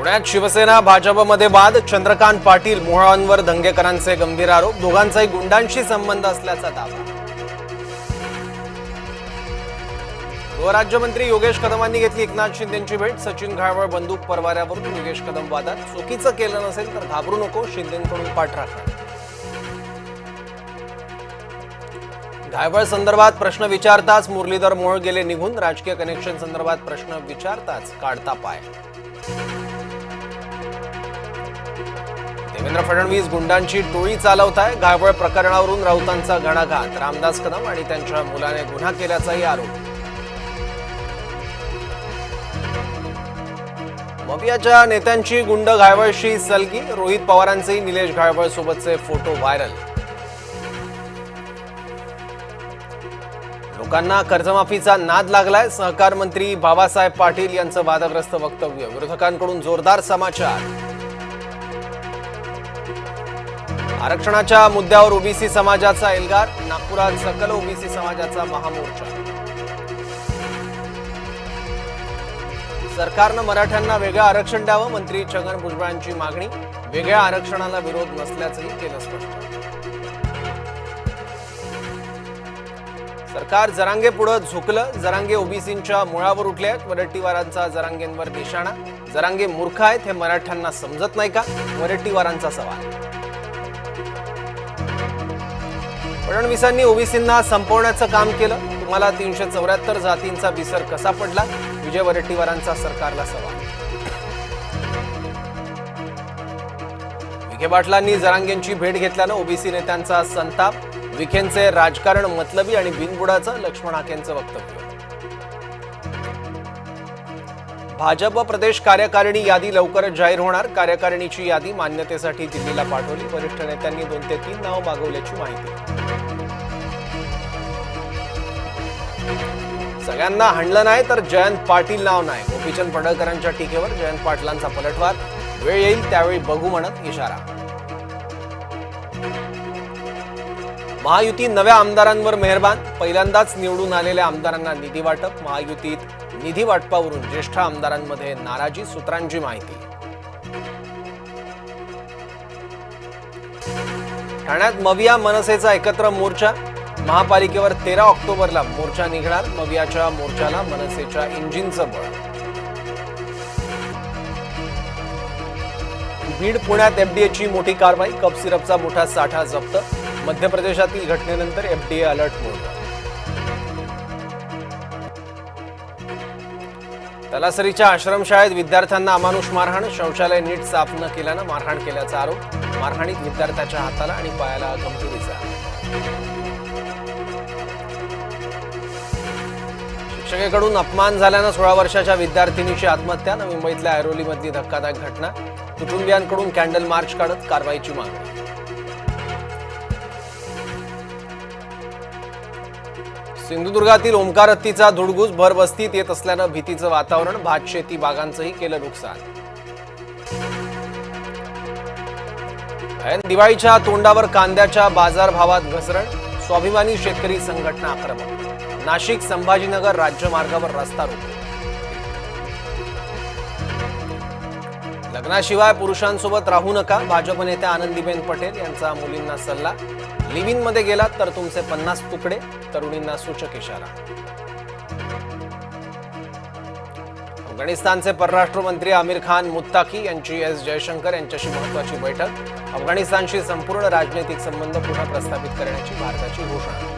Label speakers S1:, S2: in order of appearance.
S1: पुण्यात शिवसेना भाजपमध्ये वाद, चंद्रकांत पाटील मोहळांवर दंगेकरांचे गंभीर आरोप, दोघांचाही गुंडांशी संबंध असल्याचा दावा। गृहराज्यमंत्री योगेश कदमांनी घेतली एकनाथ शिंदेंची भेट, सचिन घाळवळ बंदूक परवाऱ्यावरून योगेश कदम वादात, चुकीचं केलं नसेल तर घाबरू नको, शिंदेंकडून पाठराखण। घाळवळ संदर्भात प्रश्न विचारताच मुरलीधर मोहोळ गेले निघून, राजकीय कनेक्शन संदर्भात प्रश्न विचारताच काढता पाय। देवेंद्र फडणवीस गुंडांची टोळी चालवताय, घाळवळ प्रकरणावरून राऊतांचा घणाघात, रामदास कदम आणि त्यांच्या मुलाने गुन्हा केल्याचाही आरोप। मवियाच्या नेत्यांची गुंड घाळवळशी सलगी, रोहित पवारांचे निलेश घाळवळ सोबतचे फोटो व्हायरल। लोकांना कर्जमाफीचा नाद लागलाय, सहकार मंत्री बाबासाहेब पाटील यांचं वादग्रस्त वक्तव्य, विरोधकांकडून जोरदार समाचार। आरक्षणाच्या मुद्द्यावर ओबीसी समाजाचा एल्गार, नागपुरात सकल ओबीसी समाजाचा महामोर्चा। सरकारनं मराठ्यांना वेगळं आरक्षण द्यावं, मंत्री छगन भुजबळांची मागणी, वेगळ्या आरक्षणाला विरोध नसल्याचंही केलं स्पष्ट। सरकार जरांगे पुढे झुकलं, जरांगे ओबीसींच्या मुळावर उठले, वरट्टीवारांचा जरांगेंवर निशाणा, जरांगे मूर्ख आहेत हे मराठ्यांना समजत नाही का, वरट्टीवारांचा सवाल। फडणवीसांनी ओबीसींना संपवण्याचं काम केलं, तुम्हाला 374 जातींचा विसर कसा पडला, विजय वरट्टीवारांचा सरकारला सवाल। विखे पाटलांनी जरांगेंची भेट घेतल्यानं ओबीसी नेत्यांचा संताप, विखेंचे राजकारण मतलबी आणि बिनबुडाचं, लक्ष्मण हाकेंचं वक्तव्य। भाजप प्रदेश कार्यकारिणी यादी लवकरच जाहीर होणार, कार्यकारिणीची यादी मान्यतेसाठी दिल्लीला पाठवली, वरिष्ठ नेत्यांनी 2 ते 3 नावं मागवल्याची माहिती। सगळ्यांना हाणलं नाही तर जयंत पाटील नाव नाही, गोपीचंद पडळकरांच्या टीकेवर जयंत पाटलांचा पलटवार, वेळ येईल त्यावेळी बघू म्हणत इशारा। महायुती नव्या आमदारांवर मेहरबान, पहिल्यांदाच निवडून आलेल्या आमदारांना निधी वाटप, महायुतीत निधी वाटपावरून ज्येष्ठ आमदारांमध्ये नाराजी, सूत्रांची माहिती। ठाण्यात मविया मनसेचा एकत्र मोर्चा, महापालिकेवर 13 ऑक्टोबरला मोर्चा निघणार, मवियाच्या मोर्चाला मनसेच्या इंजिनचं बळ। बीड पुण्यात एफडीएची मोठी कारवाई, कप सिरपचा मोठा साठा जप्त, मध्य प्रदेशातील घटनेनंतर एफडीए अलर्ट मोडवर। तलासरीच्या आश्रमशाळेत विद्यार्थ्यांना अमानुष मारहाण, शौचालय नीट साफ न केल्यानं मारहाण केल्याचा आरोप, मारहाणीत विद्यार्थ्याच्या हाताला आणि पायाला गंभीर इजा। शिक्षकेकडून अपमान झाल्यानं 16 वर्षाच्या विद्यार्थिनीची आत्महत्या, नवी मुंबईतल्या ऐरोलीमधली धक्कादायक घटना, कुटुंबियांकडून कॅन्डल मार्च काढत कारवाईची मागणी। सिंधुदुर्गातील ओमकार हत्तीचा धुडगूस, भर वस्तीत येत असल्यानं भीतीचं वातावरण, भात शेती बागांचंही केलं नुकसान। ऐन दिवाळीच्या तोंडावर कांद्याच्या बाजारभावात घसरण, स्वाभिमानी शेतकरी संघटना आक्रमक, नाशिक संभाजीनगर राज्यमार्गावर रस्ता रोको। लग्नाशिवाय पुरुषांसोबत राहू नका, भाजप नेत्या आनंदीबेन पटेल यांचा मुलींना सल्ला, लिव्ह मध्ये गेलात तर तुमचे 50 तुकडे, तरुणींना सूचक इशारा। अफगाणिस्तानचे परराष्ट्र मंत्री आमिर खान मुत्ताकी यांची एस जयशंकर यांच्याशी महत्त्वाची बैठक, अफगाणिस्तानशी संपूर्ण राजनैतिक संबंध पुन्हा प्रस्थापित करण्याची भारताची घोषणा।